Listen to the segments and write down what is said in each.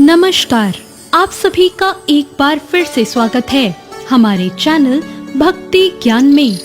नमस्कार, आप सभी का एक बार फिर से स्वागत है हमारे चैनल भक्ति ज्ञान में।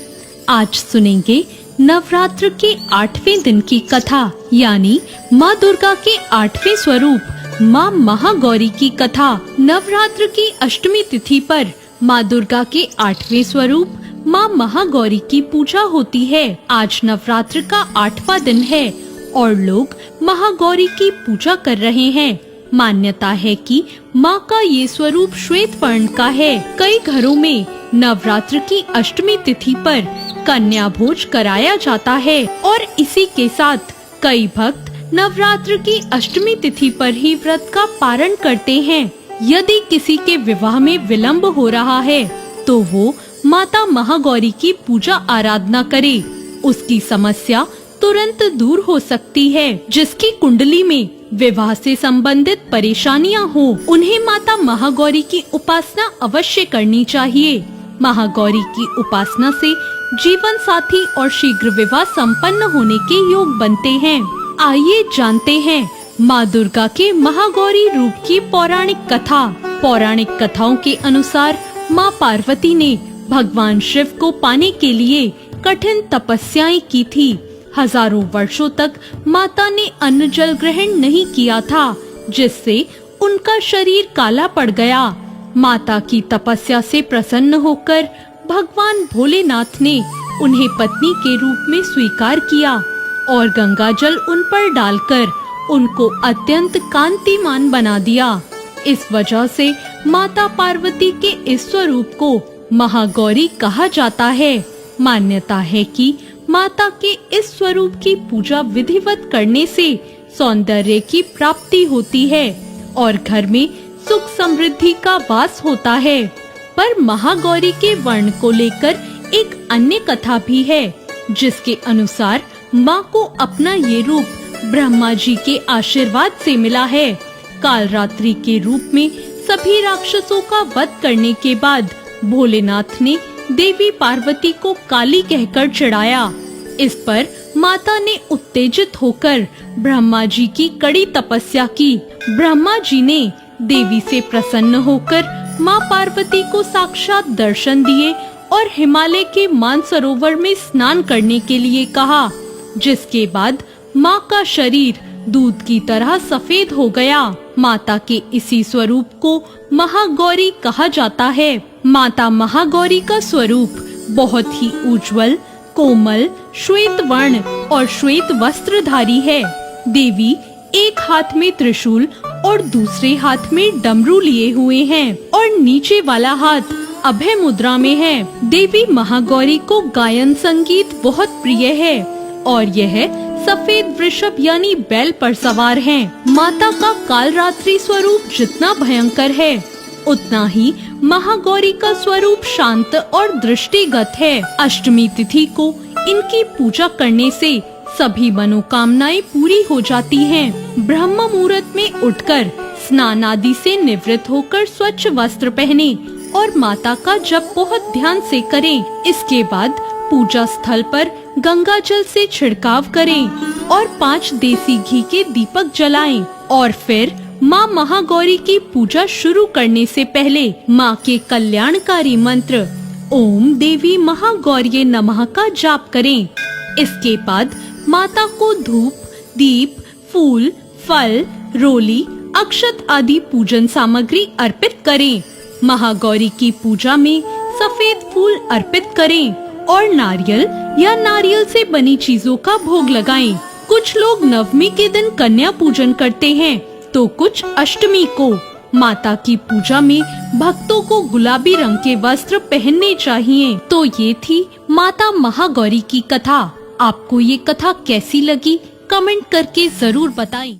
आज सुनेंगे नवरात्र के 8वें दिन की कथा, यानी माँ दुर्गा के 8वें स्वरूप माँ महागौरी की कथा। नवरात्र की अष्टमी तिथि पर माँ दुर्गा के 8वें स्वरूप माँ महागौरी की पूजा होती है। आज नवरात्र का 8वां दिन है और लोग महागौरी की पूजा कर रहे हैं। मान्यता है कि माँ का ये स्वरूप श्वेत वर्ण का है। कई घरों में नवरात्र की अष्टमी तिथि पर कन्या भोज कराया जाता है और इसी के साथ कई भक्त नवरात्र की अष्टमी तिथि पर ही व्रत का पारण करते हैं। यदि किसी के विवाह में विलंब हो रहा है तो वो माता महागौरी की पूजा आराधना करे, उसकी समस्या तुरंत दूर हो सकती है। जिसकी कुंडली में विवाह से संबंधित परेशानियां हो, उन्हें माता महागौरी की उपासना अवश्य करनी चाहिए। महागौरी की उपासना से जीवन साथी और शीघ्र विवाह संपन्न होने के योग बनते हैं। आइए जानते हैं माँ दुर्गा के महागौरी रूप की पौराणिक कथा। पौराणिक कथाओं के अनुसार माँ पार्वती ने भगवान शिव को पाने के लिए कठिन तपस्याएं की थी। हजारों वर्षों तक माता ने अन्न जल ग्रहण नहीं किया था, जिससे उनका शरीर काला पड़ गया। माता की तपस्या से प्रसन्न होकर भगवान भोलेनाथ ने उन्हें पत्नी के रूप में स्वीकार किया और गंगा जल उन पर डालकर उनको अत्यंत कांतिमान बना दिया। इस वजह से माता पार्वती के इस स्वरूप को महागौरी कहा जाता है। मान्यता है कि माता के इस स्वरूप की पूजा विधिवत करने से सौंदर्य की प्राप्ति होती है और घर में सुख समृद्धि का वास होता है। पर महागौरी के वर्ण को लेकर एक अन्य कथा भी है, जिसके अनुसार माँ को अपना ये रूप ब्रह्मा जी के आशीर्वाद से मिला है। कालरात्रि के रूप में सभी राक्षसों का वध करने के बाद भोलेनाथ ने देवी पार्वती को काली कहकर चिढ़ाया। इस पर माता ने उत्तेजित होकर ब्रह्मा जी की कड़ी तपस्या की। ब्रह्मा जी ने देवी से प्रसन्न होकर माँ पार्वती को साक्षात दर्शन दिए और हिमालय के मानसरोवर में स्नान करने के लिए कहा, जिसके बाद माँ का शरीर दूध की तरह सफेद हो गया। माता के इसी स्वरूप को महागौरी कहा जाता है। माता महागौरी का स्वरूप बहुत ही उज्जवल, कोमल, श्वेत वर्ण और श्वेत वस्त्रधारी है। देवी एक हाथ में त्रिशूल और दूसरे हाथ में डमरू लिए हुए हैं और नीचे वाला हाथ अभय मुद्रा में है। देवी महागौरी को गायन संगीत बहुत प्रिय है और यह सफेद वृषभ यानी बैल पर सवार हैं। माता का कालरात्रि स्वरूप जितना भयंकर है, उतना ही महागौरी का स्वरूप शांत और दृष्टिगत है। अष्टमी तिथि को इनकी पूजा करने से सभी मनोकामनाएं पूरी हो जाती हैं। ब्रह्म मुहूर्त में उठकर स्नान आदि से निवृत्त होकर स्वच्छ वस्त्र पहने और माता का जप बहुत ध्यान से करें। इसके बाद पूजा स्थल पर गंगा जल से छिड़काव करें और 5 देसी घी के दीपक जलाएं और फिर माँ महागौरी की पूजा शुरू करने से पहले माँ के कल्याणकारी मंत्र ओम देवी महागौर्ये नमः का जाप करें। इसके बाद माता को धूप, दीप, फूल, फल, रोली, अक्षत आदि पूजन सामग्री अर्पित करें। महागौरी की पूजा में सफेद फूल अर्पित करें और नारियल या नारियल से बनी चीजों का भोग लगाएं। कुछ लोग नवमी के दिन कन्या पूजन करते हैं तो कुछ अष्टमी को। माता की पूजा में भक्तों को गुलाबी रंग के वस्त्र पहनने चाहिए। तो ये थी माता महागौरी की कथा। आपको ये कथा कैसी लगी, कमेंट करके जरूर बताएं।